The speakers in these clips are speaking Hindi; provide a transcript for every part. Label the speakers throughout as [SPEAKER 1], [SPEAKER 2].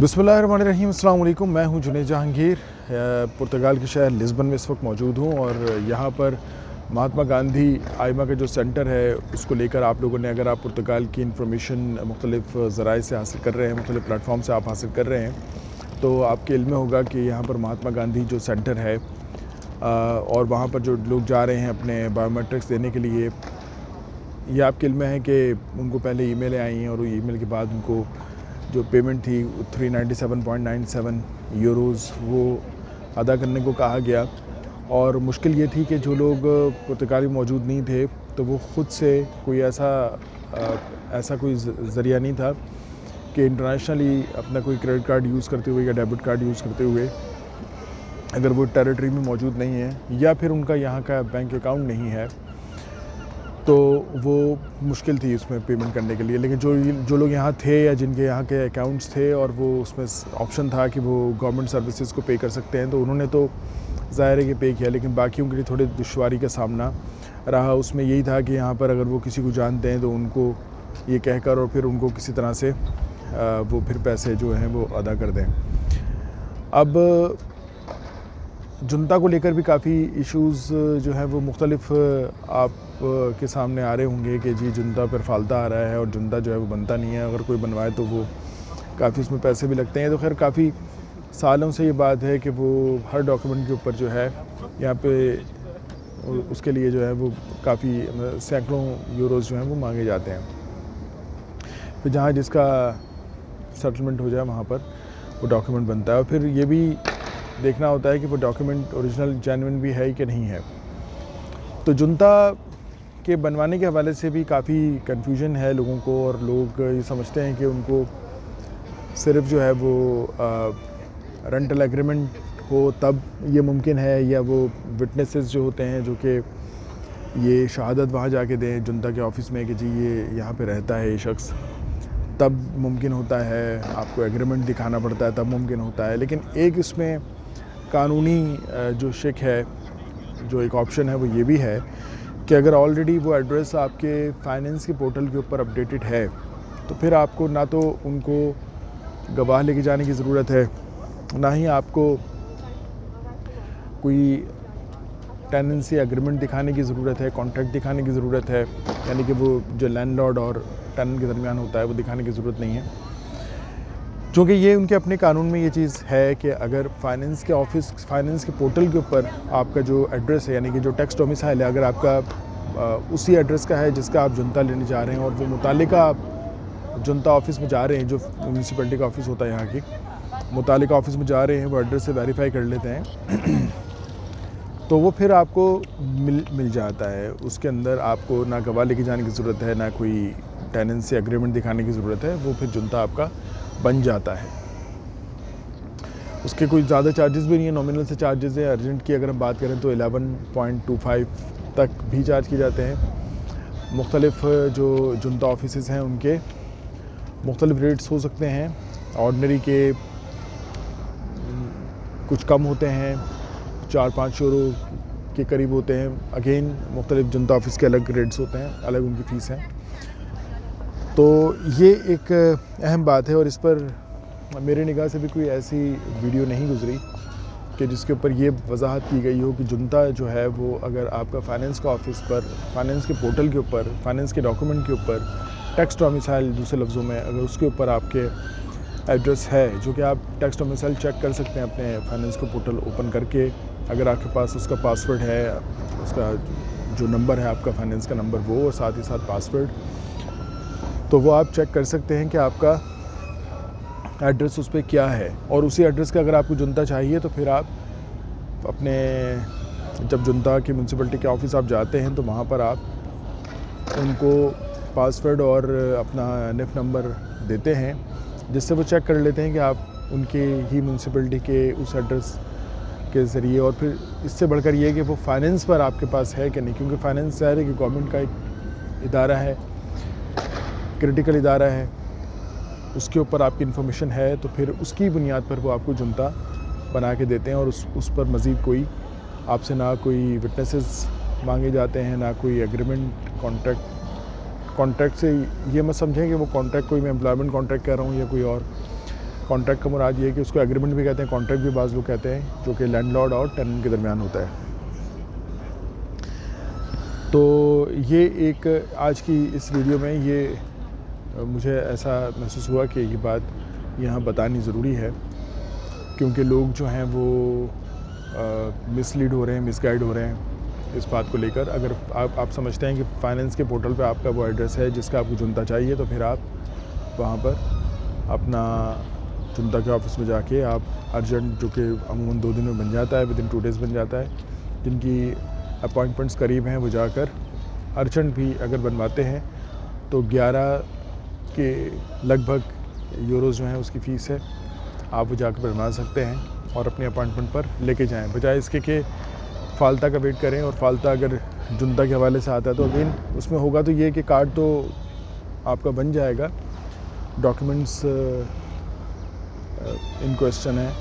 [SPEAKER 1] बिस्मिल्लाहिर्रहमानिर्रहीम, अस्सलाम वालेकुम। मैं हूं जुनैद जहांगीर, पुर्तगाल के शहर लिस्बन में इस वक्त मौजूद हूं और यहां पर महात्मा गांधी आइमा का जो सेंटर है उसको लेकर आप लोगों ने, अगर आप पुर्तगाल की इंफॉर्मेशन मुख्तलिफ ज़राए से हासिल कर रहे हैं, मुख्तलिफ प्लेटफॉर्म से आप हासिल कर रहे हैं, तो आपके इल्म में होगा कि यहाँ पर महात्मा गांधी जो सेंटर है और वहाँ पर जो लोग जा रहे हैं अपने बायोमेट्रिक्स देने के लिए, ये आपके इल्म में है कि उनको पहले ईमेलें आई हैं और ईमेल के बाद उनको जो पेमेंट थी 397.97 यूरोज़ वो अदा करने को कहा गया। और मुश्किल ये थी कि जो लोग पुर्तगाल में मौजूद नहीं थे तो वो ख़ुद से कोई ऐसा कोई ज़रिया नहीं था कि इंटरनेशनली अपना कोई क्रेडिट कार्ड यूज़ करते हुए या डेबिट कार्ड यूज़ करते हुए, अगर वो टेरिटरी में मौजूद नहीं है या फिर उनका यहाँ का बैंक अकाउंट नहीं है, तो वो मुश्किल थी उसमें पेमेंट करने के लिए। लेकिन जो लोग यहाँ थे या जिनके यहाँ के अकाउंट्स थे और वो उसमें ऑप्शन था कि वो गवर्नमेंट सर्विसेज को पे कर सकते हैं, तो उन्होंने तो ज़ाहिर है कि पे किया। लेकिन बाकियों के लिए थोड़ी दुश्वारी का सामना रहा। उसमें यही था कि यहाँ पर अगर वो किसी को जानते हैं तो उनको ये कहकर और फिर उनको किसी तरह से वो फिर पैसे जो हैं वो अदा कर दें। अब जुनता को लेकर भी काफ़ी इश्यूज़ जो हैं वो मुख्तलिफ आप के सामने आ रहे होंगे कि जी जुनता पर फालता आ रहा है और जुनता जो है वो बनता नहीं है, अगर कोई बनवाए तो वो काफ़ी उसमें पैसे भी लगते हैं। तो खैर काफ़ी सालों से ये बात है कि वो हर डॉक्यूमेंट के ऊपर जो है यहाँ पे उसके लिए जो है वो काफ़ी सैकड़ों यूरोज़ जो हैं वो मांगे जाते हैं। फिर जहाँ जिसका सेटलमेंट हो जाए वहाँ पर वो डॉक्यूमेंट बनता है और फिर ये भी देखना होता है कि वो डॉक्यूमेंट ओरिजिनल जेन्युइन भी है कि नहीं है। तो जुनता के बनवाने के हवाले से भी काफ़ी कन्फ्यूजन है लोगों को और लोग ये समझते हैं कि उनको सिर्फ जो है वो रेंटल एग्रीमेंट हो तब ये मुमकिन है, या वो विटनेसेस जो होते हैं जो कि ये शहादत वहाँ जाके दें जुनता के ऑफ़िस में कि जी ये यहाँ पे रहता है ये शख्स, तब मुमकिन होता है। आपको एग्रीमेंट दिखाना पड़ता है तब मुमकिन होता है। लेकिन एक इसमें कानूनी जो शिक है, जो एक ऑप्शन है वो ये भी है कि अगर ऑलरेडी वो एड्रेस आपके फाइनेंस के पोर्टल के ऊपर अपडेटेड है तो फिर आपको ना तो उनको गवाह लेके जाने की ज़रूरत है, ना ही आपको कोई टेनेंसी एग्रीमेंट दिखाने की ज़रूरत है, कॉन्ट्रैक्ट दिखाने की ज़रूरत है, यानी कि वो जो लैंडलॉर्ड और टेनेंट के दरमियान होता है वो दिखाने की ज़रूरत नहीं है। क्योंकि ये उनके अपने कानून में ये चीज़ है कि अगर फाइनेंस के पोर्टल के ऊपर आपका जो एड्रेस है, यानी कि जो टैक्स डोमिसाइल है, अगर आपका उसी एड्रेस का है जिसका आप जुनता लेने जा रहे हैं और वो मुतालिका आप जुनता ऑफ़िस में जा रहे हैं, जो म्यूनसिपैलिटी का ऑफ़िस होता है यहाँ की, मुतालिका ऑफ़िस में जा रहे हैं, वो एड्रेस से वेरीफाई कर लेते हैं तो वो फिर आपको मिल जाता है। उसके अंदर आपको ना गवाह लेके जाने की ज़रूरत है, ना कोई टेनेंसी एग्रीमेंट दिखाने की ज़रूरत है, वो फिर जुनता आपका बन जाता है। उसके कोई ज़्यादा चार्जेस भी नहीं है, नॉमिनल से चार्जेस है। अर्जेंट की अगर हम बात करें तो 11.25 तक भी चार्ज किए जाते हैं। मुख्तलिफ जो जुनता ऑफिसेज़ हैं उनके मुख्तलिफ रेट्स हो सकते हैं। ऑर्डनरी के कुछ कम होते हैं, 4-5 यूरो के करीब होते हैं। अगेन मुख्तलिफ जुनता ऑफिस के अलग रेट्स होते हैं, अलग उनकी फ़ीस है। तो ये एक अहम बात है और इस पर मेरे निगाह से भी कोई ऐसी वीडियो नहीं गुजरी कि जिसके ऊपर ये वजाहत की गई हो कि जुनता जो है वो अगर आपका फाइनेंस का ऑफिस पर, फाइनेंस के पोर्टल के ऊपर, फाइनेंस के डॉक्यूमेंट के ऊपर टैक्स डोमिसाइल, दूसरे लफ्ज़ों में अगर उसके ऊपर आपके एड्रेस है, जो कि आप टैक्स डोमिसाइल चेक कर सकते हैं अपने फाइनेंस का पोर्टल ओपन करके, अगर आपके पास उसका पासवर्ड है, उसका जो नंबर है आपका फाइनेंस का नंबर वो, और साथ ही साथ पासवर्ड, तो वो आप चेक कर सकते हैं कि आपका एड्रेस उस पर क्या है। और उसी एड्रेस का अगर आपको जुनता चाहिए तो फिर आप अपने जब जुनता की म्यूनसिपैलिटी के ऑफिस आप जाते हैं तो वहाँ पर आप उनको पासवर्ड और अपना NIF नंबर देते हैं, जिससे वो चेक कर लेते हैं कि आप उनके ही म्यूनसिपैलिटी के उस एड्रेस के ज़रिए। और फिर इससे बढ़कर ये कि वो फाइनेंस पर आपके पास है कि नहीं, क्योंकि फाइनेंस ज़ाहिर है कि गवर्नमेंट का एक इदारा है, क्रिटिकल इदारा है, उसके ऊपर आपकी इन्फॉर्मेशन है, तो फिर उसकी बुनियाद पर वो आपको जुनता बना के देते हैं। और उस पर मज़ीद कोई आपसे ना कोई विटनेसेस मांगे जाते हैं, ना कोई एग्रीमेंट, कॉन्ट्रैक्ट से ये मत समझें कि वो कॉन्ट्रैक्ट कोई मैं एम्प्लॉयमेंट कॉन्ट्रैक्ट कर रहा हूँ या कोई और कॉन्ट्रैक्ट का मुराद ये है कि उसको एग्रीमेंट भी कहते हैं, कॉन्ट्रैक्ट भी बाज़ लोग कहते हैं, जो कि लैंडलॉर्ड और टेनेंट के दरमियान होता है। तो ये एक आज की इस वीडियो में ये मुझे ऐसा महसूस हुआ कि ये बात यहाँ बतानी ज़रूरी है, क्योंकि लोग जो हैं वो मिसलीड हो रहे हैं, मिसगाइड हो रहे हैं इस बात को लेकर। अगर आप समझते हैं कि फाइनेंस के पोर्टल पे आपका वो एड्रेस है जिसका आपको जुनता चाहिए, तो फिर आप वहाँ पर अपना जुनता के ऑफिस में जाके आप अर्जेंट, जो कि अमूमन 2 दिन में बन जाता है, विदिन 2 डेज़ बन जाता है, जिनकी अपॉइंटमेंट्स करीब हैं वो जाकर अर्जेंट भी अगर बनवाते हैं तो 11 के लगभग यूरोज़ जो हैं उसकी फ़ीस है, आप वो जाकर बनवा सकते हैं और अपनी अपॉइंटमेंट पर लेके जाएं, बजाय इसके कि फ़ालता का वेट करें। और फ़ालता अगर जुनता के हवाले से आता है तो अगेन उसमें होगा तो ये कि कार्ड तो आपका बन जाएगा, डॉक्यूमेंट्स इन क्वेश्चन है,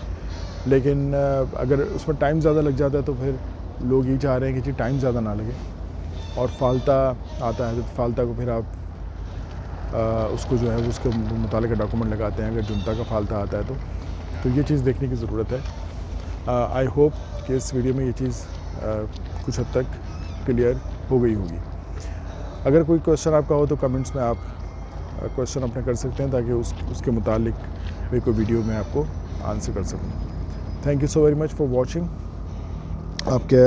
[SPEAKER 1] लेकिन अगर उसमें टाइम ज़्यादा लग जाता है तो फिर लोग ये चाह रहे हैं कि जी टाइम ज़्यादा ना लगे, और फ़ालता आता है तो फ़ालता को फिर आप उसको जो है उसके मुतालिका डॉक्यूमेंट लगाते हैं अगर जुनता का फ़ालता आता है तो ये चीज़ देखने की ज़रूरत है। आई होप कि इस वीडियो में ये चीज़ कुछ हद तक क्लियर हो गई होगी। अगर कोई क्वेश्चन आपका हो तो कमेंट्स में आप क्वेश्चन अपने कर सकते हैं, ताकि उसके मुतालिक मैं कोई वीडियो में आपको आंसर कर सकूँ। Thank you so very much for watching. आपके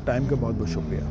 [SPEAKER 1] टाइम का बहुत बहुत शुक्रिया।